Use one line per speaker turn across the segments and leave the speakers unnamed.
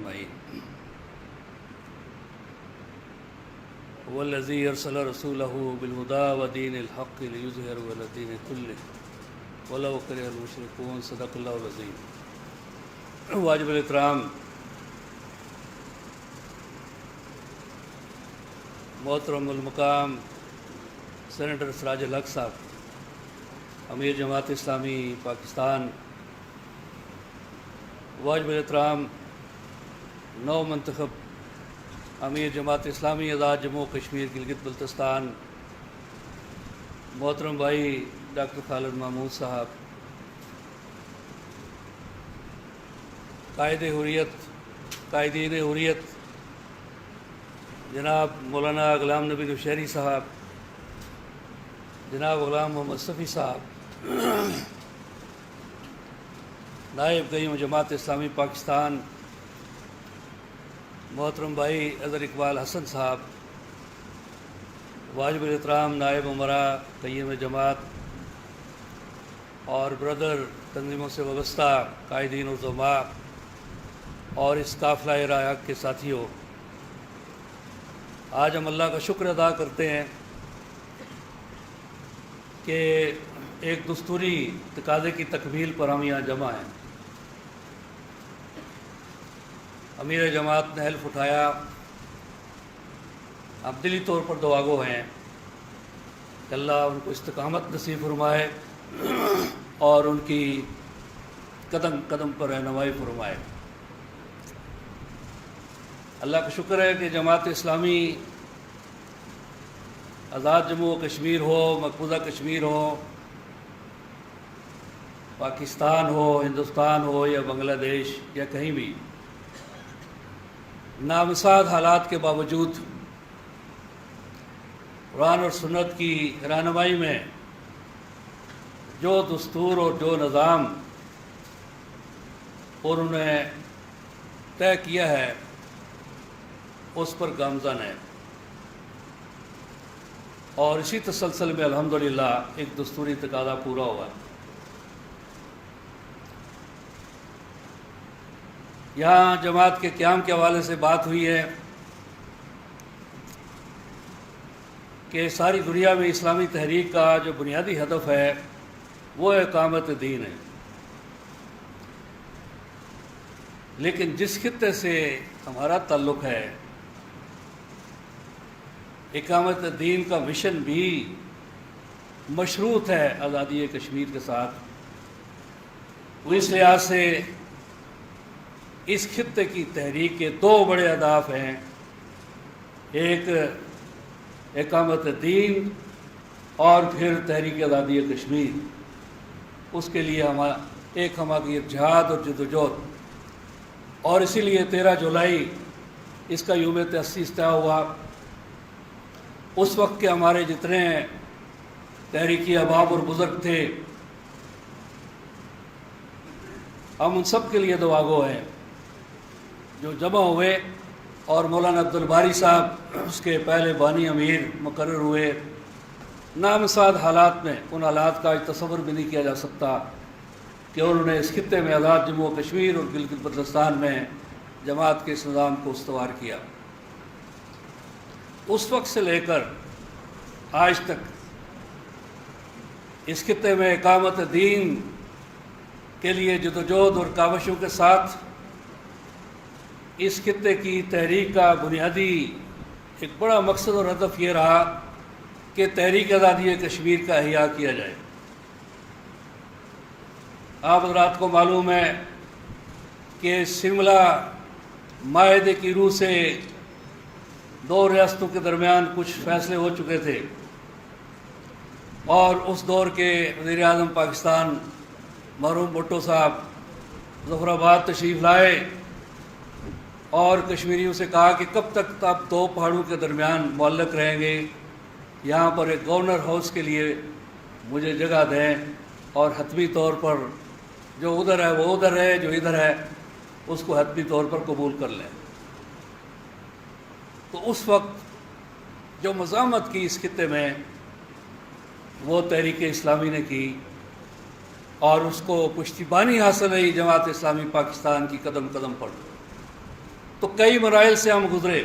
اجمعین۔ والذی ارسل رسولہ بالہدی ودین الحق لیظہرہ علی الدین کلہ ولو کرہ المشرکون۔ صدق اللہ العظیم۔ واجب الاحترام محترم المقام سینیٹر سراج الحق صاحب، امیر جماعت اسلامی پاکستان، واجب الاحترام نو منتخب امیر جماعت اسلامی آزاد جموں کشمیر گلگت بلتستان محترم بھائی ڈاکٹر خالد محمود صاحب، قائدین حریت جناب مولانا غلام نبی نوشہری صاحب، جناب غلام محمد صفی صاحب، نائب قیم جماعت اسلامی پاکستان محترم بھائی اظہر اقبال حسن صاحب، واجب الاحترام نائب امراء قیم جماعت اور برادر تنظیموں سے وابستہ قائدین و زعماء اور اس قافلہ راہ حق کے ساتھیوں، آج ہم اللہ کا شکر ادا کرتے ہیں کہ ایک دستوری تقاضے کی تکمیل پر ہم یہاں جمع ہیں۔ امیر جماعت نے حلف اٹھایا، ہم دلی طور پر دعاگو ہیں کہ اللہ ان کو استقامت نصیب فرمائے اور ان کی قدم قدم پر رہنمائی فرمائے۔ اللہ کا شکر ہے کہ جماعت اسلامی آزاد جموں و کشمیر ہو، مقبوضہ کشمیر ہو، پاکستان ہو، ہندوستان ہو یا بنگلہ دیش یا کہیں بھی، نامساعد حالات کے باوجود قرآن اور سنت کی رہنمائی میں جو دستور اور جو نظام انہوں نے طے کیا ہے اس پر گامزن ہے، اور اسی تسلسل میں الحمدللہ ایک دستوری تقاضا پورا ہوا ہے۔ یہاں جماعت کے قیام کے حوالے سے بات ہوئی ہے کہ ساری دنیا میں اسلامی تحریک کا جو بنیادی ہدف ہے وہ اقامت دین ہے، لیکن جس خطے سے ہمارا تعلق ہے اقامت دین کا مشن بھی مشروط ہے آزادی کشمیر کے ساتھ۔ اس لحاظ سے اس خطے کی تحریک کے دو بڑے اہداف ہیں، ایک اقامت دین اور پھر تحریک آزادی کشمیر۔ اس کے لیے ہماری جہاد اور جدوجہد، اور اسی لیے 13 جولائی اس کا یوم تأسیس طے ہوا۔ اس وقت کے ہمارے جتنے تحریکی احباب اور بزرگ تھے، ہم ان سب کے لیے دعاگو ہیں جو جمع ہوئے، اور مولانا عبدالباری صاحب اس کے پہلے بانی امیر مقرر ہوئے۔ نامساعد حالات میں، ان حالات کا تصور بھی نہیں کیا جا سکتا کہ انہوں نے اس خطے میں آزاد جموں و کشمیر اور گلگت بلتستان میں جماعت کے اس نظام کو استوار کیا۔ اس وقت سے لے کر آج تک اس خطے میں اقامت دین کے لیے جدوجہد اور کاوشوں کے ساتھ اس خطے کی تحریک کا بنیادی ایک بڑا مقصد اور ہدف یہ رہا کہ تحریک آزادی کشمیر کا احیاء کیا جائے۔ آپ حضرات کو معلوم ہے کہ شملہ معاہدے کی روح سے دو ریاستوں کے درمیان کچھ فیصلے ہو چکے تھے، اور اس دور کے وزیر اعظم پاکستان مرحوم بھٹو صاحب ظفر آباد تشریف لائے اور کشمیریوں سے کہا کہ کب تک آپ دو پہاڑوں کے درمیان معلق رہیں گے، یہاں پر ایک گورنر ہاؤس کے لیے مجھے جگہ دیں، اور حتمی طور پر جو ادھر ہے وہ ادھر ہے، جو ادھر ہے اس کو حتمی طور پر قبول کر لیں۔ تو اس وقت جو مزاحمت کی اس خطے میں وہ تحریک اسلامی نے کی، اور اس کو پشتیبانی حاصل رہی جماعت اسلامی پاکستان کی قدم قدم پر۔ تو کئی مراحل سے ہم گزرے.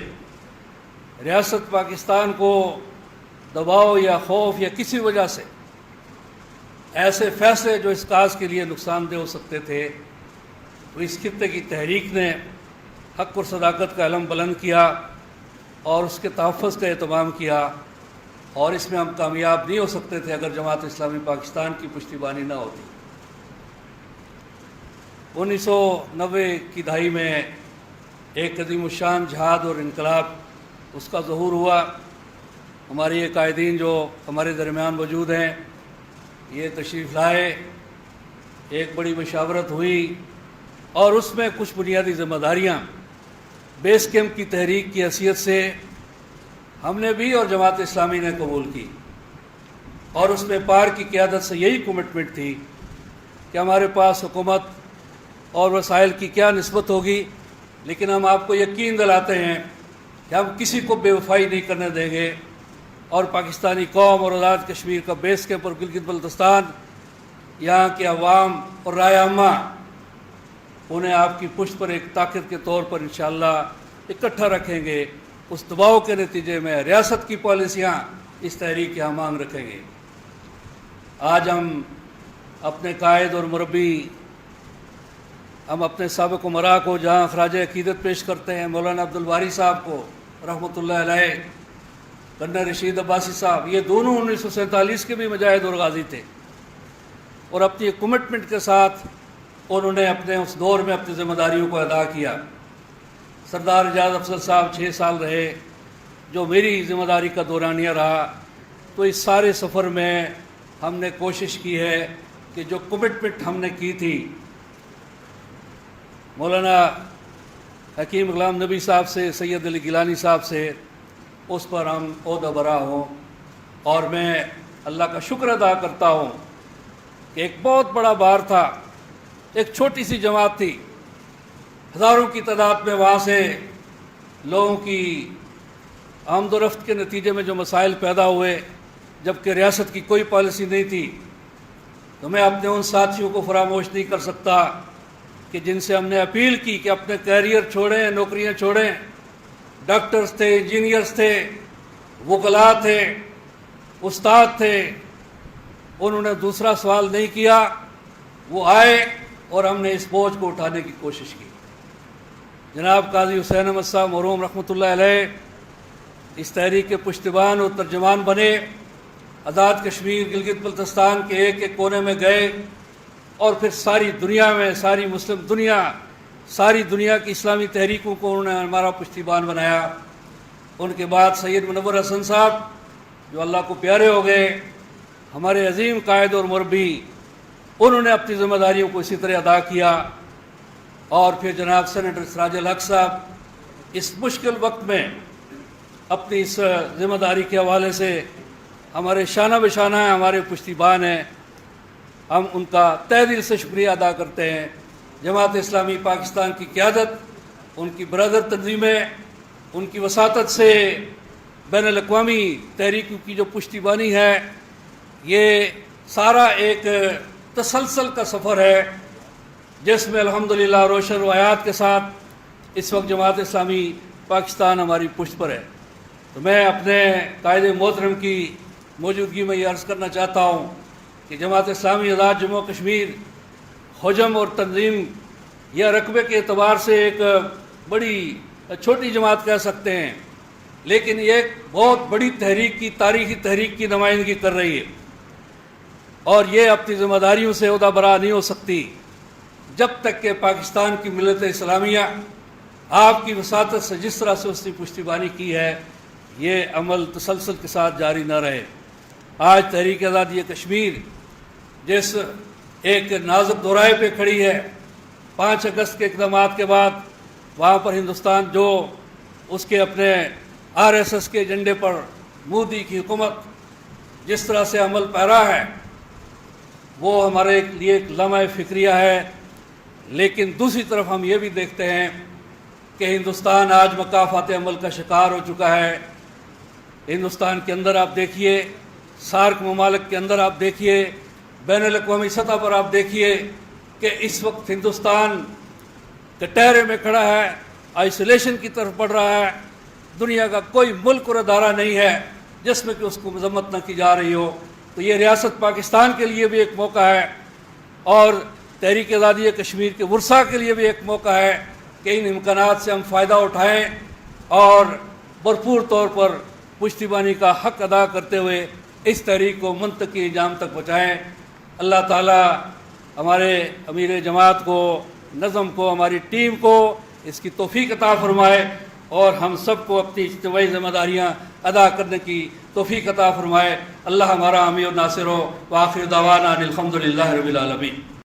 ریاست پاکستان کو دباؤ یا خوف یا کسی وجہ سے ایسے فیصلے جو اس کاز کے لیے نقصان دہ ہو سکتے تھے، تو اس خطے کی تحریک نے حق اور صداقت کا علم بلند کیا اور اس کے تحفظ کا اہتمام کیا، اور اس میں ہم کامیاب نہیں ہو سکتے تھے اگر جماعت اسلامی پاکستان کی پشتیبانی نہ ہوتی. 1990 کی دہائی میں ایک عظیم الشان جہاد اور انقلاب اس کا ظہور ہوا. ہمارے یہ قائدین جو ہمارے درمیان موجود ہیں یہ تشریف لائے، ایک بڑی مشاورت ہوئی اور اس میں کچھ بنیادی ذمہ داریاں بیس کیمپ کی تحریک کی حیثیت سے ہم نے بھی اور جماعت اسلامی نے قبول کی، اور اس میں پار کی قیادت سے یہی کمٹمنٹ تھی کہ ہمارے پاس حکومت اور وسائل کی کیا نسبت ہوگی، لیکن ہم آپ کو یقین دلاتے ہیں کہ ہم کسی کو بے وفائی نہیں کرنے دیں گے، اور پاکستانی قوم اور آزاد کشمیر کا بیس کیمپ اور گلگت بلتستان، یہاں کے عوام اور رائے عامہ انہیں آپ کی پشت پر ایک طاقت کے طور پر انشاءاللہ اکٹھا رکھیں گے. اس دباؤ کے نتیجے میں ریاست کی پالیسیاں اس تحریک کے ہم مانگ رکھیں گے. آج ہم اپنے قائد اور مربی، ہم اپنے سابق امراء کو جہاں خراج عقیدت پیش کرتے ہیں، مولانا عبدالباری صاحب کو رحمۃ اللہ علیہ، گورنر رشید عباسی صاحب، یہ دونوں 1947 کے بھی مجاہد اور غازی تھے، اور اپنی کمٹمنٹ کے ساتھ انہوں نے اپنے اس دور میں اپنی ذمہ داریوں کو ادا کیا. سردار اعجاز افضل صاحب 6 سال رہے، جو میری ذمہ داری کا دورانیہ رہا. تو اس سارے سفر میں ہم نے کوشش کی ہے کہ جو کمٹمنٹ ہم نے کی تھی مولانا حکیم غلام نبی صاحب سے، سید علی گیلانی صاحب سے، اس پر ہم عہدہ برا ہوں. اور میں اللہ کا شکر ادا کرتا ہوں کہ ایک بہت بڑا بار تھا، ایک چھوٹی سی جماعت تھی، ہزاروں کی تعداد میں وہاں سے لوگوں کی آمد و رفت کے نتیجے میں جو مسائل پیدا ہوئے، جبکہ ریاست کی کوئی پالیسی نہیں تھی. تو میں اپنے ان ساتھیوں کو فراموش نہیں کر سکتا کہ جن سے ہم نے اپیل کی کہ اپنے کیریئر چھوڑیں، نوکریاں چھوڑیں. ڈاکٹرز تھے، انجینئرز تھے، وکلاء تھے، استاد تھے، انہوں نے دوسرا سوال نہیں کیا، وہ آئے اور ہم نے اس بوجھ کو اٹھانے کی کوشش کی. جناب قاضی حسین احمد صاحب مرحوم رحمۃ اللہ علیہ اس تحریک کے پشتیبان اور ترجمان بنے. آزاد کشمیر گلگت بلتستان کے ایک ایک کونے میں گئے، اور پھر ساری دنیا میں، ساری مسلم دنیا، ساری دنیا کی اسلامی تحریکوں کو انہوں نے ہمارا پشتیبان بنایا. ان کے بعد سید منور حسن صاحب جو اللہ کو پیارے ہو گئے، ہمارے عظیم قائد اور مربی، انہوں نے اپنی ذمہ داریوں کو اسی طرح ادا کیا. اور پھر جناب سینیٹر سراج الحق صاحب اس مشکل وقت میں اپنی اس ذمہ داری کے حوالے سے ہمارے شانہ بشانہ ہیں، ہمارے پشتیبان ہیں. ہم ان کا تہ دل سے شکریہ ادا کرتے ہیں. جماعت اسلامی پاکستان کی قیادت، ان کی برادر تنظیمیں، ان کی وساطت سے بین الاقوامی تحریکوں کی جو پشتیبانی ہے، یہ سارا ایک تسلسل کا سفر ہے جس میں الحمدللہ روشن روایات کے ساتھ اس وقت جماعت اسلامی پاکستان ہماری پشت پر ہے. تو میں اپنے قائد محترم کی موجودگی میں یہ عرض کرنا چاہتا ہوں کہ جماعت اسلامی آزاد جموں کشمیر حجم اور تنظیم یا رقبے کے اعتبار سے ایک بڑی چھوٹی جماعت کہہ سکتے ہیں، لیکن یہ ایک بہت بڑی تحریک کی، تاریخی تحریک کی نمائندگی کر رہی ہے، اور یہ اپنی ذمہ داریوں سے عہدہ برا نہیں ہو سکتی جب تک کہ پاکستان کی ملت اسلامیہ آپ کی وساطت سے جس طرح سے اس نے پشتیبانی کی ہے، یہ عمل تسلسل کے ساتھ جاری نہ رہے. آج تحریک آزادی کشمیر جس ایک نازک دورائے پہ کھڑی ہے، 5 اگست کے اقدامات کے بعد وہاں پر ہندوستان جو اس کے اپنے RSS کے ایجنڈے پر مودی کی حکومت جس طرح سے عمل پیرا ہے، وہ ہمارے لیے ایک لمحہ فکریہ ہے. لیکن دوسری طرف ہم یہ بھی دیکھتے ہیں کہ ہندوستان آج مکافات عمل کا شکار ہو چکا ہے. ہندوستان کے اندر آپ دیکھیے، سارک ممالک کے اندر آپ دیکھیے، بین الاقوامی سطح پر آپ دیکھیے کہ اس وقت ہندوستان کٹہرے میں کھڑا ہے آئسولیشن کی طرف بڑھ رہا ہے۔ دنیا کا کوئی ملک اور ادارہ نہیں ہے جس میں کہ اس کو مذمت نہ کی جا رہی ہو۔ تو یہ ریاست پاکستان کے لیے بھی ایک موقع ہے اور تحریک آزادی کشمیر کے ورثاء کے لیے بھی ایک موقع ہے کہ ان امکانات سے ہم فائدہ اٹھائیں اور بھرپور طور پر پشتیبانی کا حق ادا کرتے ہوئے اس تحریک کو منطقی انجام تک پہنچائیں۔ اللہ تعالیٰ ہمارے امیر جماعت کو، نظم کو، ہماری ٹیم کو اس کی توفیق عطا فرمائے اور ہم سب کو اپنی اجتماعی ذمہ داریاں ادا کرنے کی توفیق عطا فرمائے۔ اللہ ہمارا حامی و ناصر ہو۔ وآخر دعوانا الحمد للہ رب العالمین۔